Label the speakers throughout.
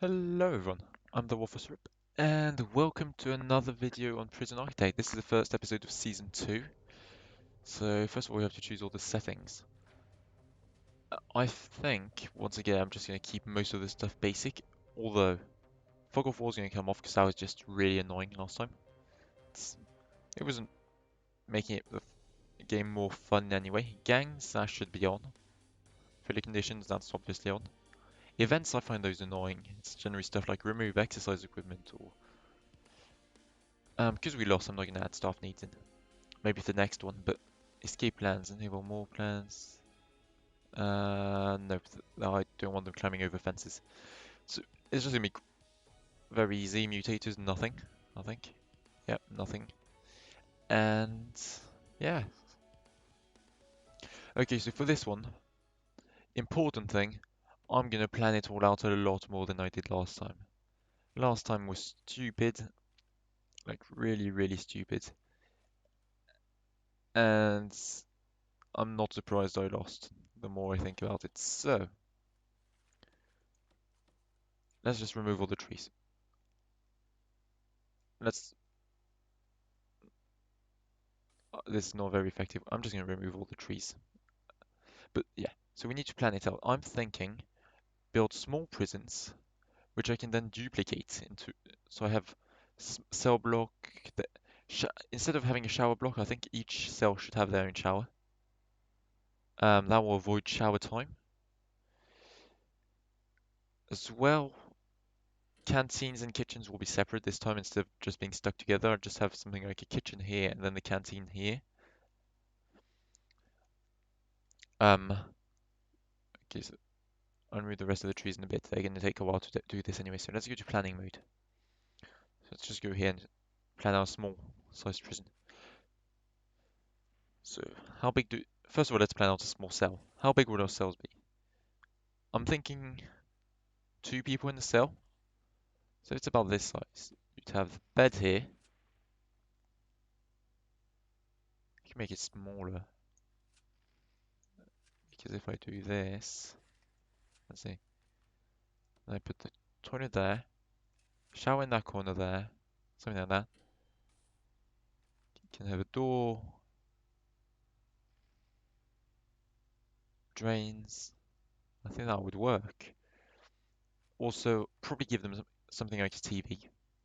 Speaker 1: Hello everyone, I'm the Waffle, and welcome to another video on Prison Architect. This is the first episode of Season 2. So first of all we have to choose all the settings. I think, once again, I'm just going to keep most of this stuff basic, although Fog of War is going to come off because that was just really annoying last time. It wasn't making the game more fun anyway. Gangs, that should be on. Failure conditions, that's obviously on. Events, I find those annoying. It's generally stuff like remove exercise equipment or because we lost, I'm not going to add staff needs in. Maybe the next one, but escape plans, enable more plans. No, I don't want them climbing over fences. So it's just going to be very easy. Mutators, nothing, I think. Yep, nothing. And yeah. Okay, so for this one, important thing, I'm going to plan it all out a lot more than I did last time. Last time was stupid, like really, really stupid. And I'm not surprised I lost the more I think about it. So, let's just remove all the trees. Let's. This is not very effective. I'm just going to remove all the trees. But yeah, so we need to plan it out. I'm thinking build small prisons, which I can then duplicate into. So I have cell block. That instead of having a shower block, I think each cell should have their own shower. That will avoid shower time. As well, canteens and kitchens will be separate this time instead of just being stuck together. I'll just have something like a kitchen here and then the canteen here. Okay, so I'll remove the rest of the trees in a bit. They're going to take a while to do this anyway, so let's go to planning mode. So let's just go here and plan our small sized prison. So how big do... First of all, let's plan out a small cell. How big would our cells be? I'm thinking 2 people in the cell. So it's about this size. You'd have the bed here. You can make it smaller. Because if I do this... Let's see. I put the toilet there. Shower in that corner there. Something like that. You can have a door. Drains. I think that would work. Also, probably give them something like a TV.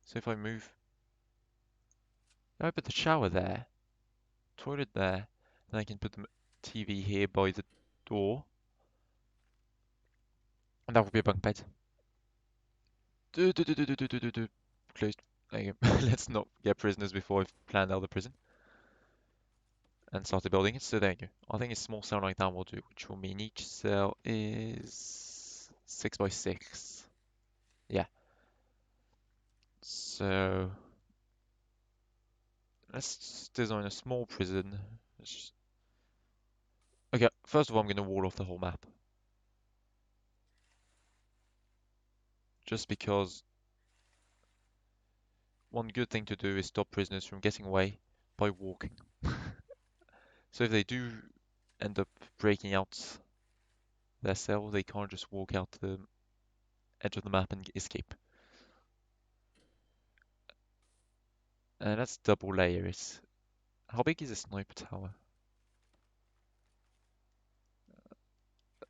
Speaker 1: So if I move, if I put the shower there, toilet there, then I can put the TV here by the door, and that would be a bunk bed. Closed. There you go. Let's not get prisoners before I've planned out the prison and started building it. So there you go. I think a small cell like that will do, which will mean each cell is 6 by 6. Yeah. So let's design a small prison. Okay, first of all, I'm going to wall off the whole map. Just because one good thing to do is stop prisoners from getting away by walking. So if they do end up breaking out their cell, they can't just walk out the edge of the map and escape. And let's double layer it. How big is a sniper tower?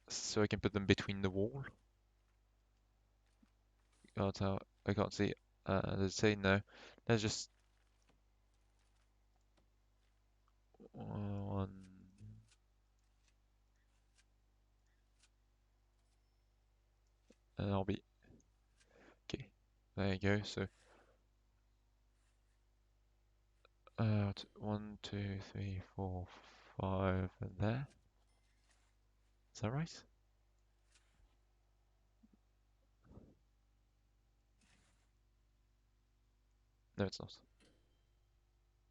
Speaker 1: So I can put them between the wall. Guard tower. I can't see. Let's say no. Let's just one. And I'll be okay. There you go. So 1, 2, 3, 4, 5, and there. Is that right? No, it's not.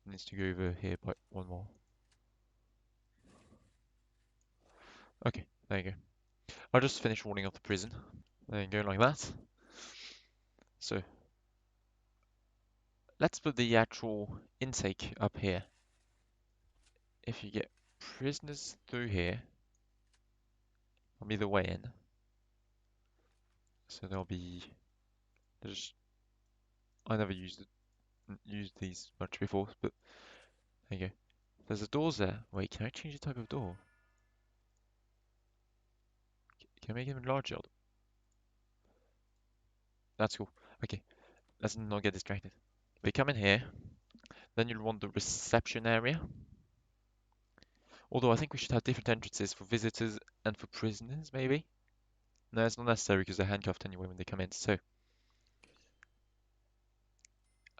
Speaker 1: It needs to go over here by one more. Okay, there you go. I'll just finish walling up the prison. There you go, like that. So, let's put the actual intake up here. If you get prisoners through here, that'll be the way in. So there'll be Just I never used these much before, but there you go. There's a doors there. Wait, can I change the type of door? Can I make it larger? That's cool. Okay, let's not get distracted. We come in here, then you'll want the reception area. Although I think we should have different entrances for visitors and for prisoners, maybe? No, it's not necessary because they're handcuffed anyway when they come in. So,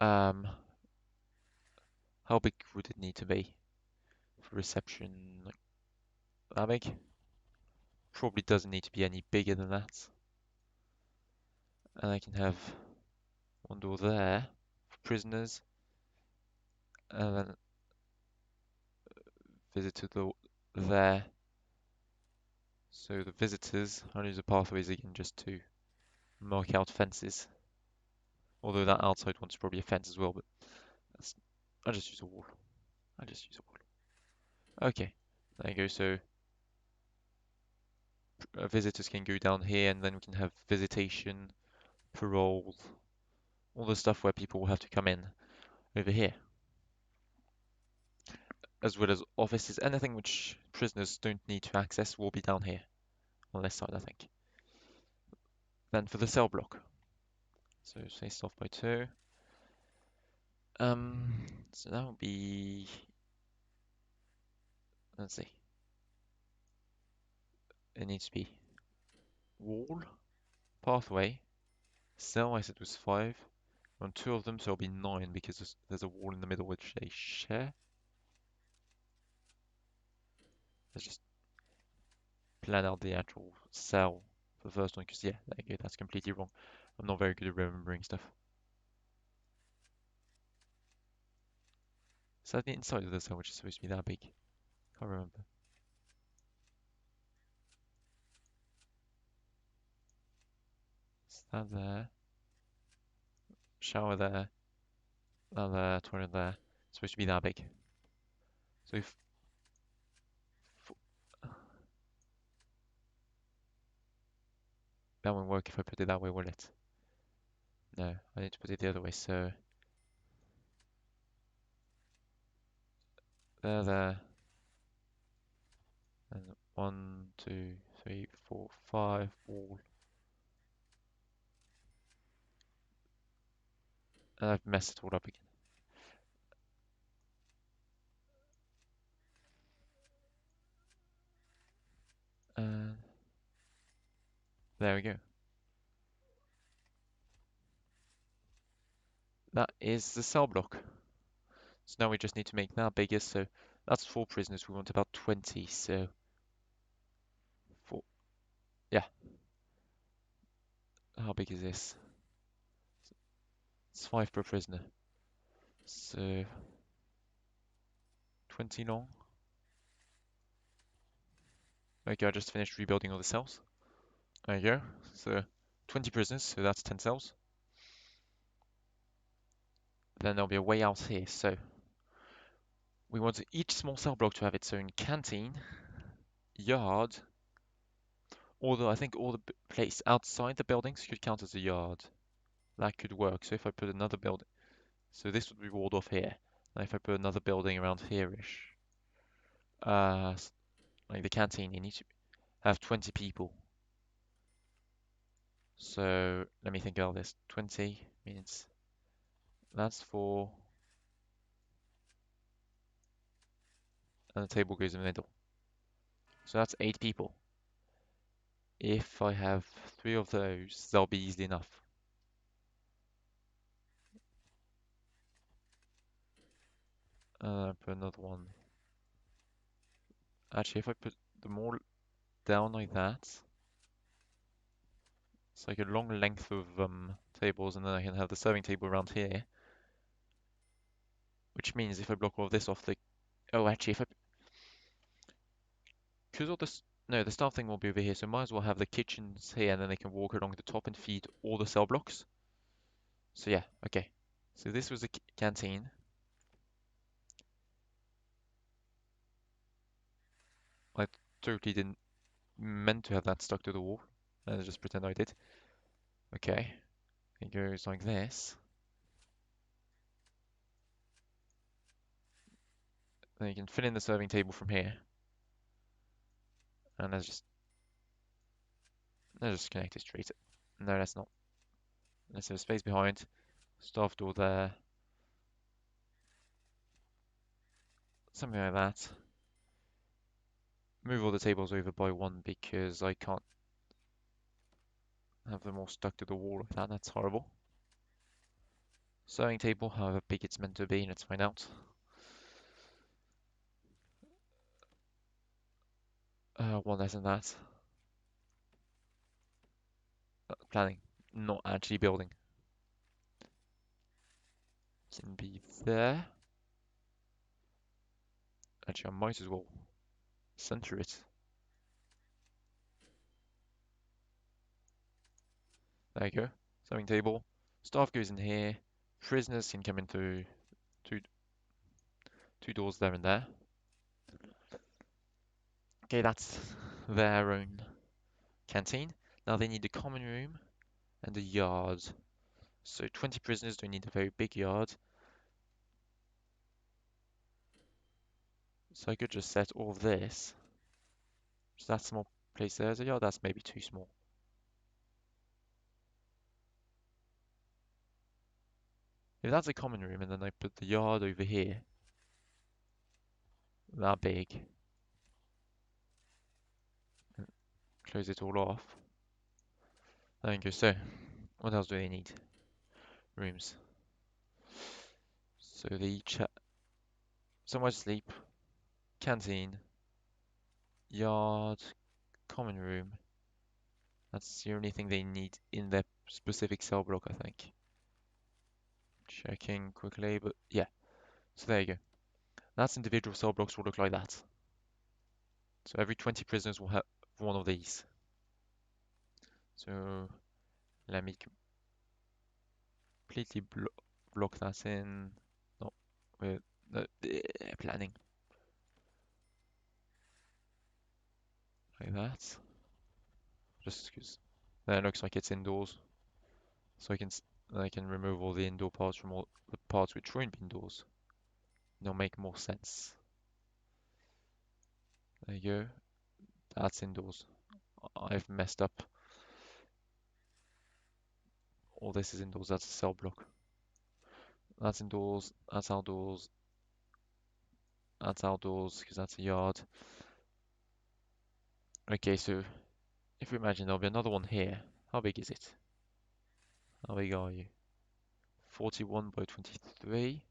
Speaker 1: um, how big would it need to be for reception? Like that big? Probably doesn't need to be any bigger than that. And I can have one door there for prisoners, and then visitor door there. So the visitors, I'll use the pathways again just to mark out fences. Although that outside one's probably a fence as well, but that's, I'll just use a wall. I'll just use a wall. Okay, there you go. So visitors can go down here, and then we can have visitation, parole, all the stuff where people will have to come in over here, as well as offices. Anything which prisoners don't need to access will be down here on this side, I think. Then for the cell block, so spaced off by 2. So that would be, let's see, it needs to be wall, pathway, cell. I said was 5. On 2 of them, so it'll be 9 because there's a wall in the middle which they share. Let's just plan out the actual cell for the first one, because yeah, okay, that's completely wrong. I'm not very good at remembering stuff. Is that the inside of the cell which is supposed to be that big? Can't remember. Is that there? Shower there. That there. Toilet there. It's supposed to be that big. So if that won't work if I put it that way, will it? No, I need to put it the other way. So there, and 1, 2, 3, 4, 5 wall. And I've messed it all up again. And there we go. That is the cell block. So now we just need to make that bigger. So that's 4 prisoners. We want about 20. So 4. Yeah. How big is this? It's 5 per prisoner. So 20 long. Okay, I just finished rebuilding all the cells. There you go. So 20 prisoners. So that's 10 cells. Then there'll be a way out here. So we want each small cell block to have its own canteen, yard, although I think all the place outside the buildings could count as a yard. That could work. So if I put another building, so this would be walled off here. Now if I put another building around here-ish, like the canteen, you need to have 20 people. So let me think about this. 20 means that's 4, and the table goes in the middle. So that's 8 people. If I have 3 of those, that'll be easy enough. Put another one. Actually, if I put them all down like that, it's like a long length of tables, and then I can have the serving table around here. Which means if I block all of this off, the oh, actually, if I because all this no, the staff thing will be over here, so might as well have the kitchens here, and then they can walk along the top and feed all the cell blocks. So yeah, okay. So this was a canteen. I totally didn't meant to have that stuck to the wall. I just pretend I did. Okay. It goes like this. Then you can fill in the serving table from here. And let's just connect it straight. No, that's not. Let's have a space behind. Staff door there. Something like that. Move all the tables over by one because I can't have them all stuck to the wall like that. That's horrible. Serving table, however big it's meant to be, let's find out. One less than that. Planning, not actually building. Can be there. Actually, I might as well center it. There you go. Serving table. Staff goes in here. Prisoners can come in through two, two doors there and there. Okay, that's their own canteen. Now they need a common room and a yard. So 20 prisoners don't need a very big yard. So I could just set all of this. Just that small place there as a yard, that's maybe too small. If that's a common room and then I put the yard over here, that big, and close it all off. There you go. So, what else do they need? Rooms. So they each have somewhere to sleep, canteen, yard, common room. That's the only thing they need in their specific cell block, I think. Checking quickly, but yeah. So there you go. That's individual cell blocks will look like that. So every 20 prisoners will have one of these. So let me completely block that in. No, with the planning like that. Just because then it looks like it's indoors, so I can remove all the indoor parts from all the parts which won't be indoors. It'll make more sense. There you go. That's indoors. I've messed up. All this is indoors. That's a cell block. That's indoors. That's outdoors. That's outdoors because that's a yard. Okay, so if we imagine there'll be another one here. How big is it? How big are you? 41 by 23.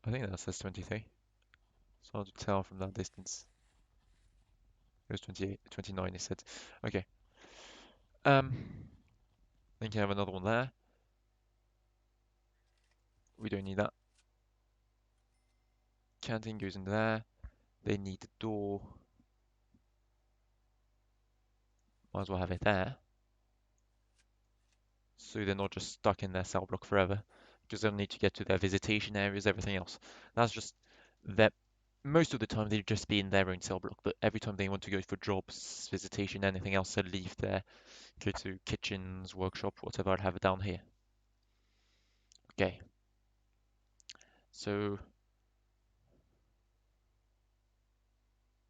Speaker 1: I think that says 23. It's hard to tell from that distance. It was 28, 29 it said. Okay. Then you can have another one there. We don't need that. Canteen goes in there. They need the door. Might as well have it there. So they're not just stuck in their cell block forever. Because they'll need to get to their visitation areas, everything else. That's just that most of the time they'd just be in their own cell block, but every time they want to go for jobs, visitation, anything else, they'll leave there, go to kitchens, workshop, whatever, I'll have it down here. Okay. So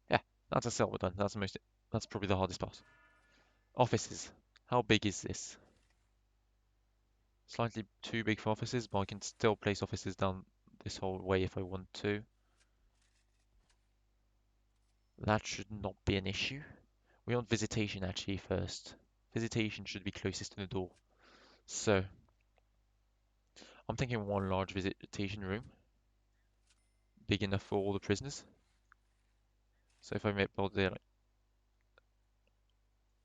Speaker 1: yeah, that's a cell we're done. That's probably the hardest part. Offices. How big is this? Slightly too big for offices, but I can still place offices down this whole way if I want to. That should not be an issue. We want visitation actually first. Visitation should be closest to the door. So, I'm thinking one large visitation room, big enough for all the prisoners. So if I make build it like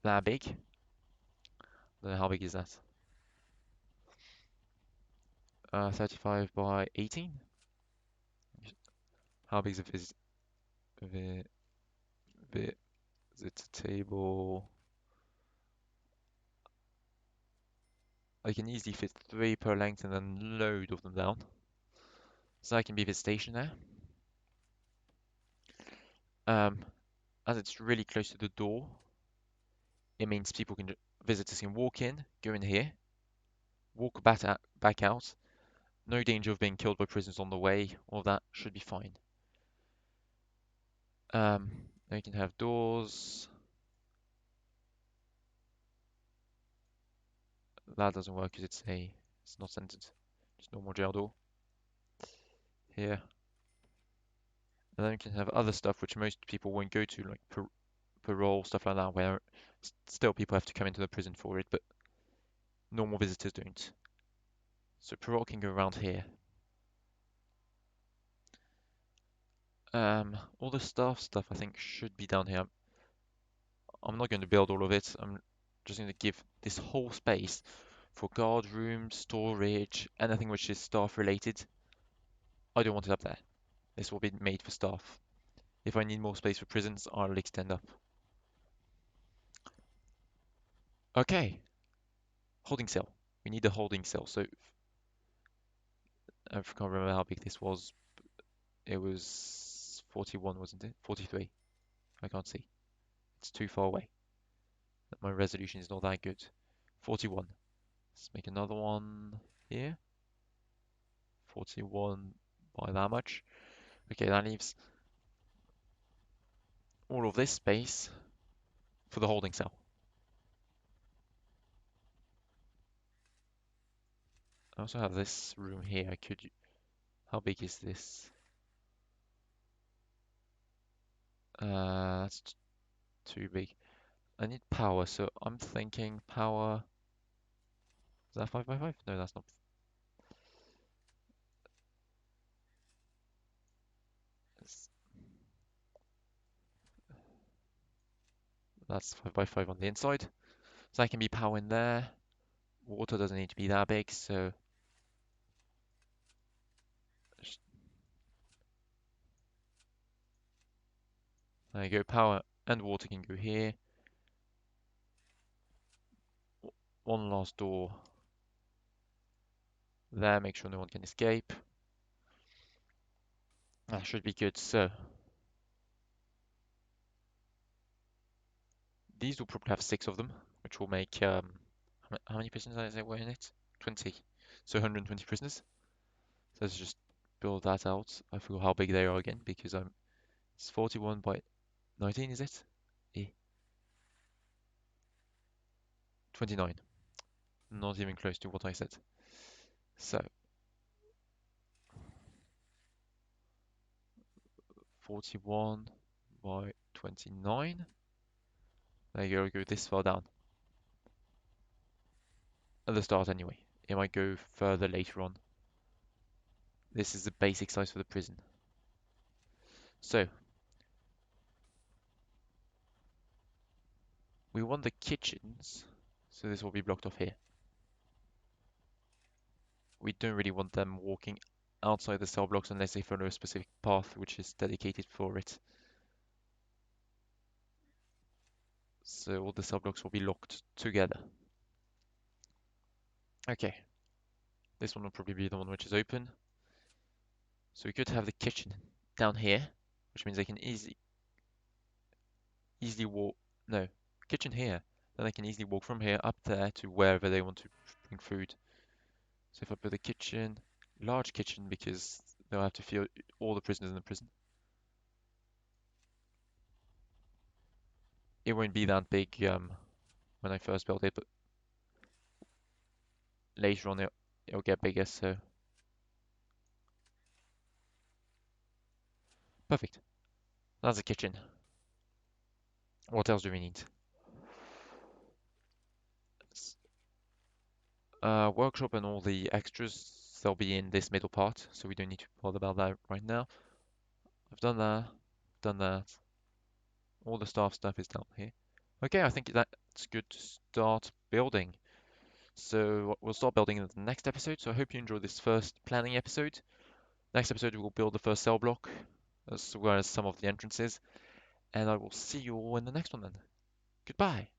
Speaker 1: that big, then how big is that? 35 by 18? How big is a vi visitor table? I can easily fit 3 per length and then load of them down. So I can be visitation there. Um, as it's really close to the door, it means visitors can walk in, go in here, back out. No danger of being killed by prisoners on the way. All that should be fine. Now you can have doors. That doesn't work because it's not centered. Just normal jail door here. And then you can have other stuff which most people won't go to, like parole, stuff like that, where still people have to come into the prison for it, but normal visitors don't. So parole can go around here. All the stuff I think should be down here. I'm not going to build all of it. I'm just going to give this whole space for guard rooms, storage, anything which is staff related. I don't want it up there. This will be made for staff. If I need more space for prisons, I'll extend up. Okay, holding cell. We need a holding cell. So I can't remember how big this was. It was 41, wasn't it? 43. I can't see. It's too far away. My resolution is not that good. 41. Let's make another one here. 41 by that much. Okay, that leaves all of this space for the holding cell. I also have this room here. How big is this? That's too big. I need power, so I'm thinking power. Is that 5 by 5? No, that's not. That's 5 by 5 on the inside. So that can be power in there. Water doesn't need to be that big, so there you go. Power and water can go here. One last door there. Make sure no one can escape. That should be good. So these will probably have 6 of them, which will make how many prisoners were in it? 20. So 120 prisoners. So let's just build that out. I forgot how big they are again because it's 41 by 19, is it? Yeah. 29. Not even close to what I said. So 41 by 29. There you go, go this far down. At the start anyway. It might go further later on. This is the basic size for the prison. So we want the kitchens, so this will be blocked off here. We don't really want them walking outside the cell blocks unless they follow a specific path which is dedicated for it. So all the cell blocks will be locked together. Okay, this one will probably be the one which is open. So we could have the kitchen down here, which means they can easily walk. No, kitchen here. Then they can easily walk from here up there to wherever they want to bring food. So if I put a kitchen, large kitchen, because they'll have to feed all the prisoners in the prison. It won't be that big when I first built it, but later on it'll get bigger. So perfect. That's the kitchen. What else do we need? Workshop and all the extras, they'll be in this middle part, so we don't need to bother about that right now. I've done that, done that. All the staff stuff is down here. Okay, I think that's good to start building. So we'll start building in the next episode. So I hope you enjoyed this first planning episode. Next episode we'll build the first cell block, as well as some of the entrances. And I will see you all in the next one then. Goodbye.